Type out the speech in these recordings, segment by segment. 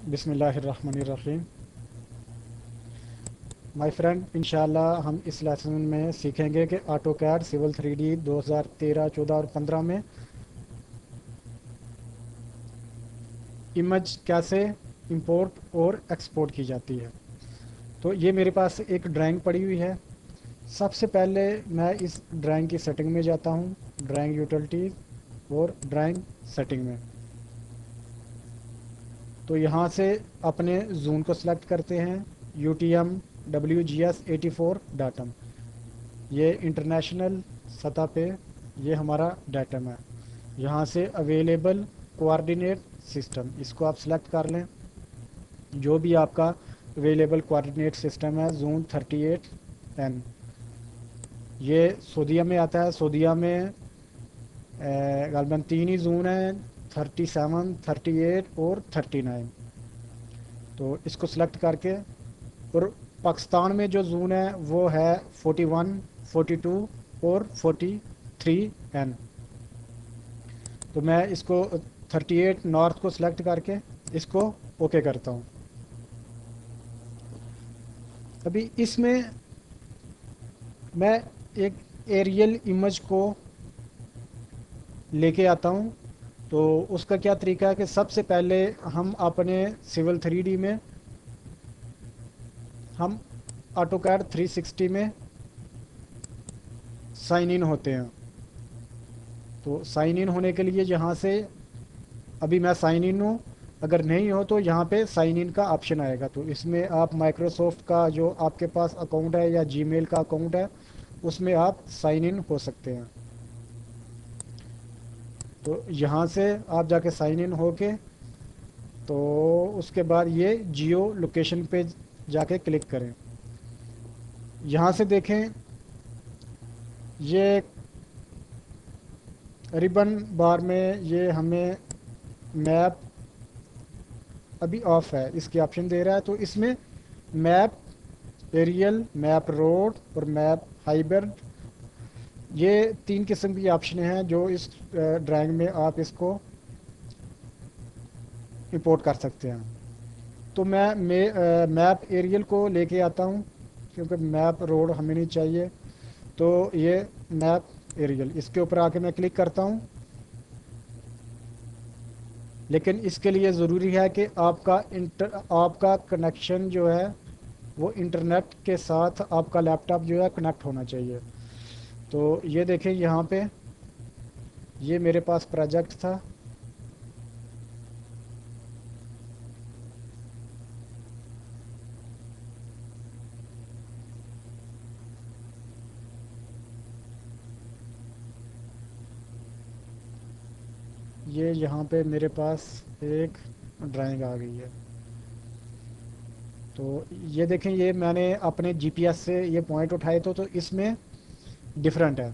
बिस्मिल्लाहिर्रहमानिर्रहीम। My friend, इंशाल्लाह हम इस लेसन में सीखेंगे कि ऑटोकैड सिविल 3D 2013, 14 और 15 में इमेज कैसे इंपोर्ट और एक्सपोर्ट की जाती है। तो ये मेरे पास एक ड्राइंग पड़ी हुई है। सबसे पहले मैं इस ड्राइंग की सेटिंग में जाता हूँ, ड्राइंग यूटिलिटीज और ड्राइंग सेटिंग में। तो यहाँ से अपने जून को सिलेक्ट करते हैं, UTM WGS84 डाटम। ये इंटरनेशनल सतह पे ये हमारा डाटम है। यहाँ से अवेलेबल कोऑर्डिनेट सिस्टम, इसको आप सेलेक्ट कर लें। जो भी आपका अवेलेबल कोऑर्डिनेट सिस्टम है, जून 38N। ये सोदिया में आता है। सोदिया में गालबन तीन ही जून हैं, 37, 38 और 39। तो इसको सिलेक्ट करके, और पाकिस्तान में जो जून है वो है 41, 42 और 43N। तो मैं इसको 38 नॉर्थ को सिलेक्ट करके इसको ओके करता हूँ। अभी इसमें मैं एक एरियल इमेज को लेके आता हूँ। तो उसका क्या तरीका है कि सबसे पहले हम अपने सिविल 3D में हम ऑटोकैड 360 में साइन इन होते हैं। तो साइन इन होने के लिए यहाँ से, अभी मैं साइन इन हूँ, अगर नहीं हो तो यहाँ पे साइन इन का ऑप्शन आएगा। तो इसमें आप माइक्रोसॉफ्ट का जो आपके पास अकाउंट है या जीमेल का अकाउंट है, उसमें आप साइन इन हो सकते हैं। तो यहाँ से आप जाके साइन इन होके, तो उसके बाद ये जियो लोकेशन पे जाके क्लिक करें। यहाँ से देखें, ये रिबन बार में ये हमें मैप अभी ऑफ है, इसकी ऑप्शन दे रहा है। तो इसमें मैप एरियल, मैप रोड और मैप हाइबर्ड, ये तीन किस्म की ऑप्शन हैं जो इस ड्राइंग में आप इसको इंपोर्ट कर सकते हैं। तो मैं मैप एरियल को लेके आता हूँ, क्योंकि मैप रोड हमें नहीं चाहिए। तो ये मैप एरियल, इसके ऊपर आके मैं क्लिक करता हूँ। लेकिन इसके लिए ज़रूरी है कि आपका कनेक्शन जो है वो इंटरनेट के साथ आपका लैपटॉप जो है कनेक्ट होना चाहिए। तो ये देखें, यहाँ पे ये मेरे पास प्रोजेक्ट था। ये यहाँ पे मेरे पास एक ड्राइंग आ गई है। तो ये देखें, ये मैंने अपने जीपीएस से ये पॉइंट उठाए तो इसमें डिफरेंट है।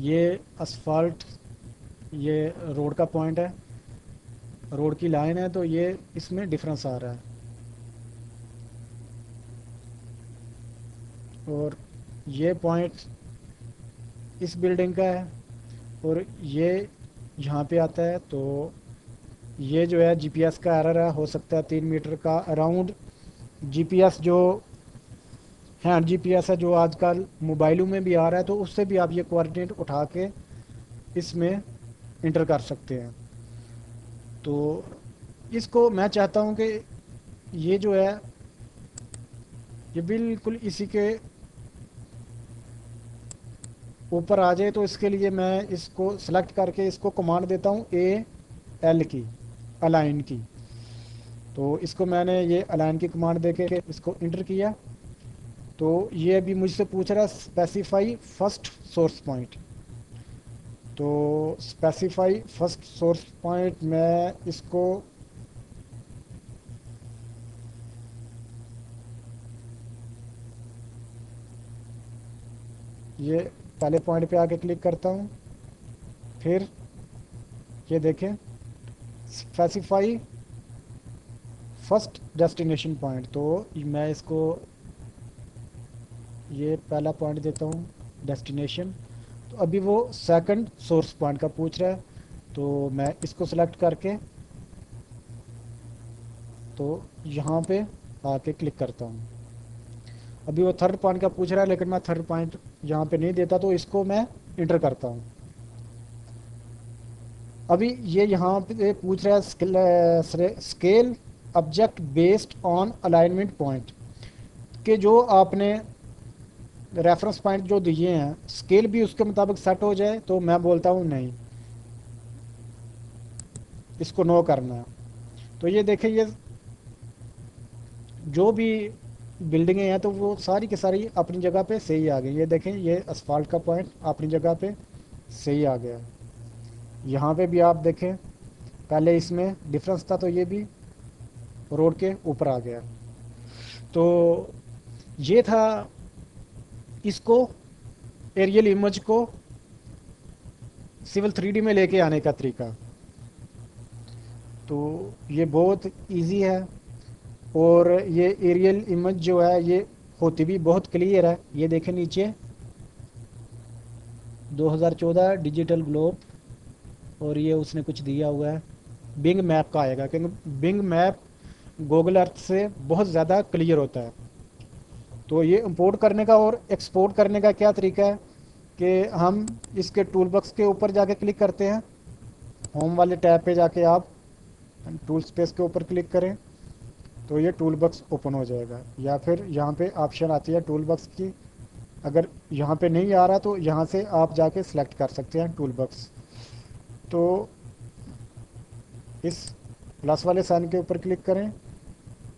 ये असफाल्ट, ये रोड का पॉइंट है, रोड की लाइन है। तो ये इसमें डिफरेंस आ रहा है। और ये पॉइंट इस बिल्डिंग का है, और ये यहाँ पे आता है। तो ये जो है जीपीएस का एरर है, हो सकता है 3 मीटर का अराउंड। जीपीएस जो हैंड जीपीएस है जो आजकल मोबाइलों में भी आ रहा है, तो उससे भी आप ये कोऑर्डिनेट उठा के इसमें इंटर कर सकते हैं। तो इसको मैं चाहता हूँ कि ये जो है ये बिल्कुल इसी के ऊपर आ जाए। तो इसके लिए मैं इसको सेलेक्ट करके इसको कमांड देता हूँ AL की, अलाइन की। तो इसको मैंने ये अलाइन की कमांड देके इसको इंटर किया। तो ये अभी मुझसे पूछ रहा है स्पेसिफाई फर्स्ट सोर्स पॉइंट। तो स्पेसिफाई फर्स्ट सोर्स पॉइंट, मैं इसको ये पहले पॉइंट पे आके क्लिक करता हूँ। फिर ये देखें, स्पेसिफाई फर्स्ट डेस्टिनेशन पॉइंट। तो मैं इसको ये पहला पॉइंट देता हूँ डेस्टिनेशन। तो अभी वो सेकंड सोर्स पॉइंट का पूछ रहा है। तो मैं इसको सेलेक्ट करके तो यहाँ पे आके क्लिक करता हूँ। अभी वो थर्ड पॉइंट का पूछ रहा है, लेकिन मैं थर्ड पॉइंट यहाँ पे नहीं देता, तो इसको मैं इंटर करता हूँ। अभी ये यहाँ पे पूछ रहा है scale object based on alignment point, के जो आपने रेफरेंस पॉइंट जो दिए हैं स्केल भी उसके मुताबिक सेट हो जाए, तो मैं बोलता हूँ नहीं, इसको नो करना है। तो ये देखिए, ये जो भी बिल्डिंगें हैं तो वो सारी की सारी अपनी जगह पे सही आ गई। ये देखें, ये असफाल्ट का पॉइंट अपनी जगह पे सही आ गया। यहाँ पे भी आप देखें, पहले इसमें डिफरेंस था, तो ये भी रोड के ऊपर आ गया। तो ये था इसको, एरियल इमेज को सिविल 3D में लेके आने का तरीका। तो ये बहुत इजी है, और ये एरियल इमेज जो है ये होती भी बहुत क्लियर है। ये देखें नीचे 2014 डिजिटल ग्लोब, और ये उसने कुछ दिया हुआ है, बिंग मैप का आएगा, क्योंकि बिंग मैप गूगल अर्थ से बहुत ज़्यादा क्लियर होता है। तो ये इंपोर्ट करने का और एक्सपोर्ट करने का क्या तरीका है कि हम इसके टूल बॉक्स के ऊपर जाके क्लिक करते हैं, होम वाले टैब पे जाके आप टूल स्पेस के ऊपर क्लिक करें, तो ये टूल बॉक्स ओपन हो जाएगा। या फिर यहाँ पे ऑप्शन आती है टूल बॉक्स की, अगर यहाँ पे नहीं आ रहा तो यहाँ से आप जाके सिलेक्ट कर सकते हैं टूल बॉक्स। तो इस प्लस वाले साइन के ऊपर क्लिक करें,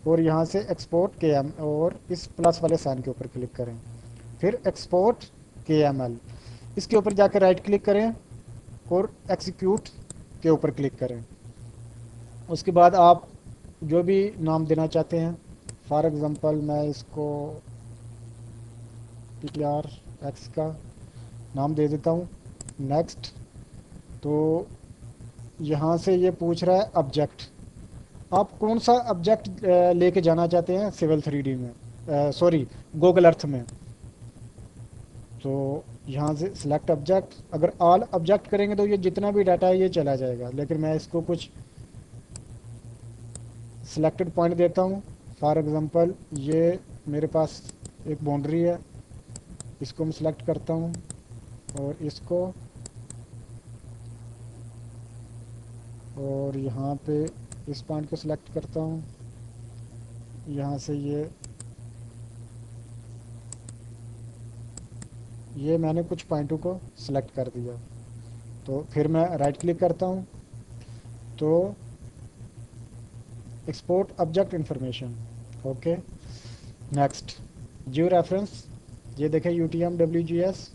और यहाँ से एक्सपोर्ट के एम, और इस प्लस वाले साइन के ऊपर क्लिक करें, फिर एक्सपोर्ट के एम एल, इसके ऊपर जाकर राइट क्लिक करें और एक्सिक्यूट के ऊपर क्लिक करें। उसके बाद आप जो भी नाम देना चाहते हैं, फॉर एग्ज़ाम्पल मैं इसको PTR एक्स का नाम दे देता हूँ। नेक्स्ट। तो यहाँ से ये पूछ रहा है ऑब्जेक्ट, आप कौन सा ऑब्जेक्ट लेके जाना चाहते हैं सिविल 3D में, सॉरी गूगल अर्थ में। तो यहाँ से सिलेक्ट ऑब्जेक्ट, अगर ऑल ऑब्जेक्ट करेंगे तो ये जितना भी डाटा है ये चला जाएगा, लेकिन मैं इसको कुछ सिलेक्टेड पॉइंट देता हूँ। फॉर एग्ज़ाम्पल ये मेरे पास एक बाउंड्री है, इसको मैं सिलेक्ट करता हूँ, और इसको, और यहाँ पे इस पॉइंट को सिलेक्ट करता हूँ। यहाँ से ये मैंने कुछ पॉइंटों को सिलेक्ट कर दिया। तो फिर मैं राइट क्लिक करता हूँ, तो export object information, okay. Next, geo reference, ये देखें UTM WGS,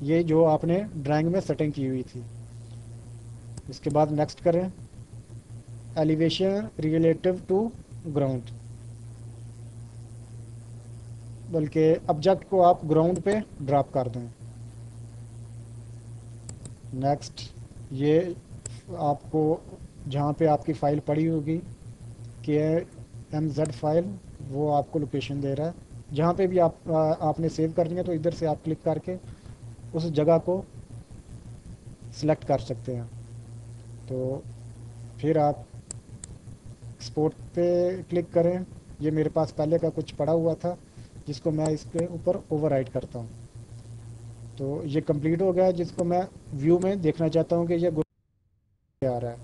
ये जो आपने ड्राइंग में सेटिंग की हुई थी। इसके बाद नेक्स्ट करें, एलिवेशन रिलेटिव टू ग्राउंड, बल्कि ऑब्जेक्ट को आप ग्राउंड पे ड्रॉप कर दें। नेक्स्ट, ये आपको जहाँ पे आपकी फ़ाइल पड़ी होगी KMZ फाइल, वो आपको लोकेशन दे रहा है। जहाँ पे भी आपने सेव करनी है, तो इधर से आप क्लिक करके उस जगह को सिलेक्ट कर सकते हैं। तो फिर आप एक्सपोर्ट पे क्लिक करें। ये मेरे पास पहले का कुछ पड़ा हुआ था, जिसको मैं इसके ऊपर ओवरराइट करता हूँ। तो ये कंप्लीट हो गया, जिसको मैं व्यू में देखना चाहता हूँ कि ये आ रहा है।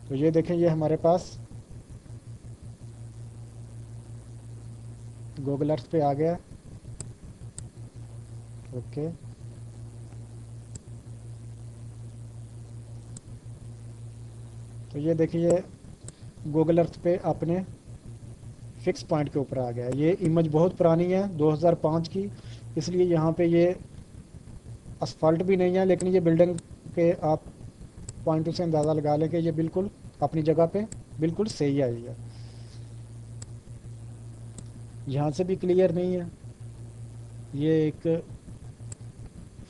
तो ये देखें, ये हमारे पास गूगल अर्थ पे आ गया, ओके। तो ये देखिए, गूगल अर्थ पे अपने फिक्स पॉइंट के ऊपर आ गया। ये इमेज बहुत पुरानी है, 2005 की, इसलिए यहाँ पे ये असफाल्ट भी नहीं है, लेकिन ये बिल्डिंग के आप पॉइंटों से अंदाज़ा लगा लें कि ये बिल्कुल अपनी जगह पे बिल्कुल सही आई है। यहाँ से भी क्लियर नहीं है, ये एक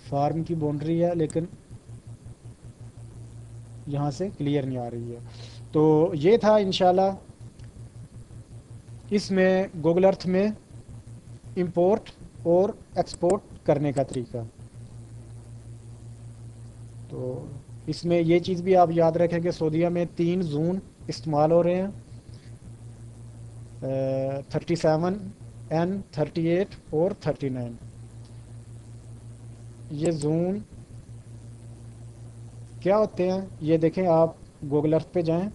फार्म की बाउंड्री है, लेकिन यहाँ से क्लियर नहीं आ रही है। तो ये था इंशाल्लाह इसमें गूगल अर्थ में इंपोर्ट और एक्सपोर्ट करने का तरीका। तो इसमें ये चीज़ भी आप याद रखें कि सऊदीया में 3 जोन इस्तेमाल हो रहे हैं, 37, N38 और 39। ये जून क्या होते हैं ये देखें, आप गूगल अर्थ पे जाएं,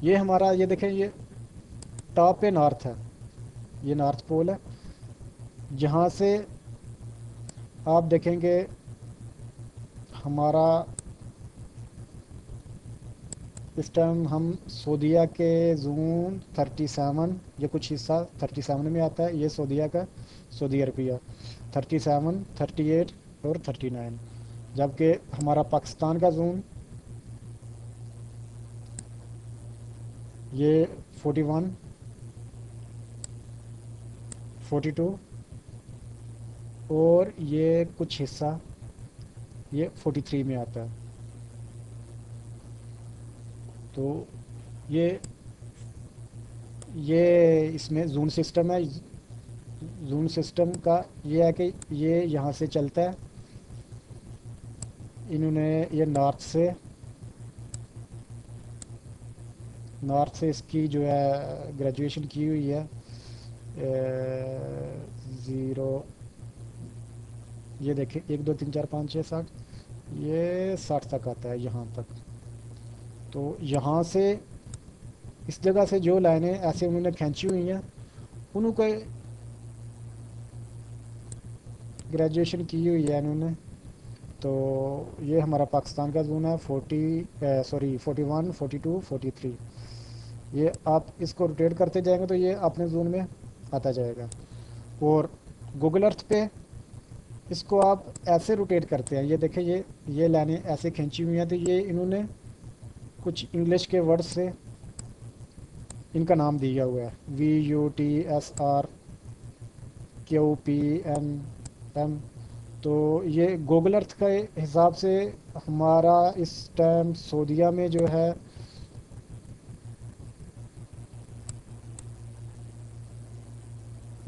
ये हमारा, ये देखें, ये टॉप पे नॉर्थ है, ये नॉर्थ पोल है। यहाँ से आप देखेंगे हमारा इस टाइम हम सऊदीया के जून 37, ये कुछ हिस्सा 37 में आता है, ये सऊदीया का, सऊदी अरबिया 37, 38 और 39। जबकि हमारा पाकिस्तान का जून ये 41, 42 और ये कुछ हिस्सा ये 43 में आता है। तो ये इसमें जून सिस्टम है। जून सिस्टम का ये है कि ये यहाँ से चलता है, इन्होंने ये नॉर्थ से इसकी जो है ग्रेजुएशन की हुई है, ज़ीरो, ये देखिए 1 2 3 4 5 6 7, ये 60 तक आता है यहाँ तक। तो यहाँ से इस जगह से जो लाइनें ऐसे उन्होंने खींची हुई हैं, उनको ग्रेजुएशन की हुई है इन्होंने। तो ये हमारा पाकिस्तान का जोन है 41, 42, 43। ये आप इसको रोटेट करते जाएंगे तो ये अपने जोन में आता जाएगा। और गूगल अर्थ पे इसको आप ऐसे रोटेट करते हैं, ये देखिए, ये लाइनें ऐसे खींची हुई हैं, तो ये इन्होंने कुछ इंग्लिश के वर्ड से इनका नाम दिया हुआ है, VUTSRQPNM। तो ये गूगल अर्थ के हिसाब से हमारा इस टाइम सऊदीया में जो है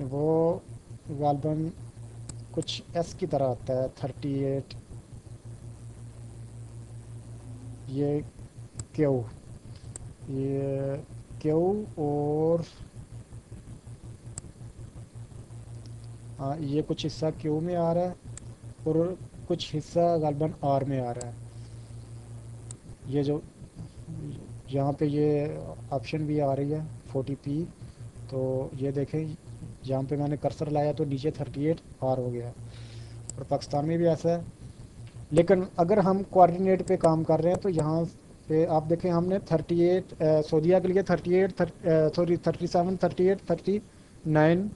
वो गालबन कुछ एस की तरह आता है, 38, ये क्यू, ये क्यू, और हाँ ये कुछ हिस्सा क्यू में आ रहा है और कुछ हिस्सा गालबन आर में आ रहा है। ये जो यहाँ पे ये ऑप्शन भी आ रही है 40p, तो ये देखें जहाँ पे मैंने कर्सर लाया तो नीचे 38 आर हो गया। और पाकिस्तान में भी ऐसा है। लेकिन अगर हम कोऑर्डिनेट पे काम कर रहे हैं तो यहाँ पे आप देखें हमने 38 सऊदीया के लिए 38 सॉरी 37, 38, 39,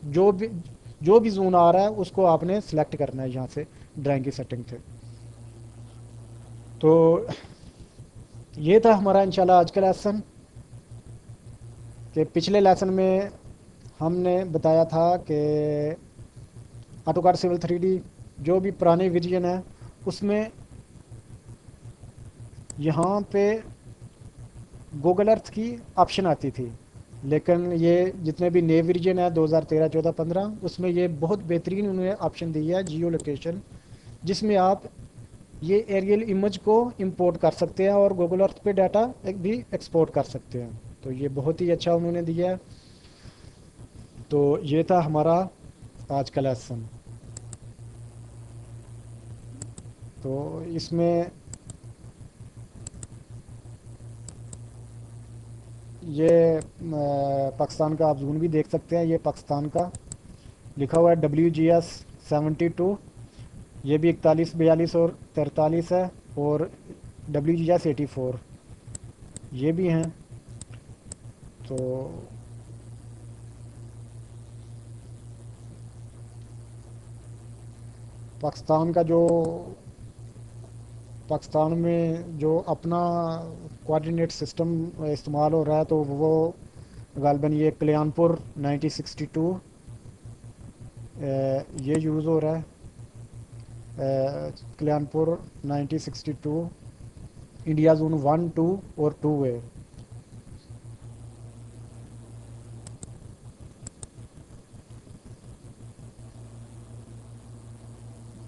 जो भी जोन आ रहा है उसको आपने सेलेक्ट करना है यहाँ से ड्राइंग की सेटिंग से। तो ये था हमारा इंशाल्लाह आज का लेसन। कि पिछले लेसन में हमने बताया था कि ऑटोकाड सिविल 3D जो भी पुराने वर्जन है उसमें यहाँ पे गूगल अर्थ की ऑप्शन आती थी। लेकिन ये जितने भी नए वर्जन है 2013, 14, 15, उसमें ये बहुत बेहतरीन उन्होंने ऑप्शन दिया है जियो लोकेशन, जिसमें आप ये एरियल इमेज को इंपोर्ट कर सकते हैं और गूगल अर्थ पे डाटा भी एक्सपोर्ट कर सकते हैं। तो ये बहुत ही अच्छा उन्होंने दिया है। तो ये था हमारा आज का लेसन। तो इसमें ये पाकिस्तान का आप जून भी देख सकते हैं, ये पाकिस्तान का लिखा हुआ है WGS 72, ये भी 41, 42 और 43 है, और WGS 84 ये भी हैं। तो पाकिस्तान में जो अपना कोऑर्डिनेट सिस्टम इस्तेमाल हो रहा है, तो वो गालबन ये कल्याणपुर 9062 ये यूज़ हो रहा है। कल्याणपुर 9062 इंडिया जोन 1, 2 और 2 है।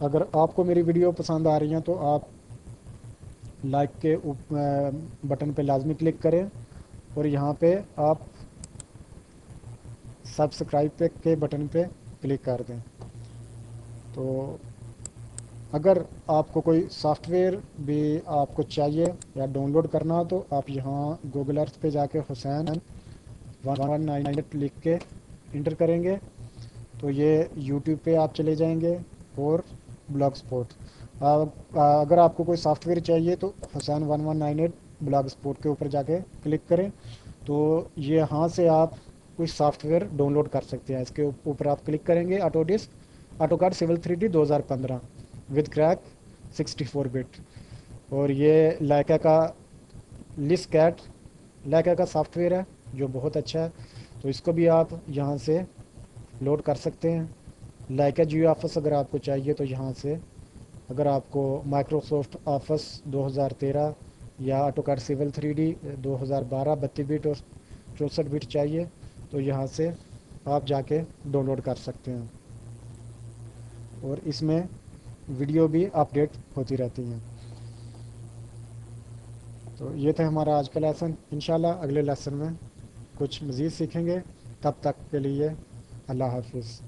अगर आपको मेरी वीडियो पसंद आ रही हैं तो आप लाइक के बटन पे लाजमी क्लिक करें और यहाँ पे आप सब्सक्राइब पे के बटन पे क्लिक कर दें। तो अगर आपको कोई सॉफ्टवेयर भी आपको चाहिए या डाउनलोड करना हो तो आप यहाँ गूगल अर्थ पे जाके हुसैन 1198 लिख के इंटर करेंगे तो ये यूट्यूब पे आप चले जाएंगे और ब्लॉग स्पॉट। अगर आपको कोई सॉफ्टवेयर चाहिए तो हुसैन 1198 ब्लॉग स्पॉट के ऊपर जाके क्लिक करें तो ये यहाँ से आप कोई सॉफ्टवेयर डाउनलोड कर सकते हैं। इसके ऊपर आप क्लिक करेंगे AutoCAD civil 3D 2015 with crack 64 bit. और ये लाइका का लिस्कैट लाइका का सॉफ्टवेयर है जो बहुत अच्छा है, तो इसको भी आप यहाँ से लोड कर सकते हैं। लाइका जियो ऑफिस अगर आपको चाहिए तो यहाँ से, अगर आपको माइक्रोसॉफ्ट ऑफिस 2013 या ऑटोकाड सिविल 3D 2012 32 बिट और 64 बिट चाहिए तो यहाँ से आप जाके डाउनलोड कर सकते हैं और इसमें वीडियो भी अपडेट होती रहती हैं। तो ये था हमारा आज का लेसन। इंशाल्लाह अगले लेसन में कुछ मज़ीद सीखेंगे। तब तक के लिए अल्लाह हाफिज़।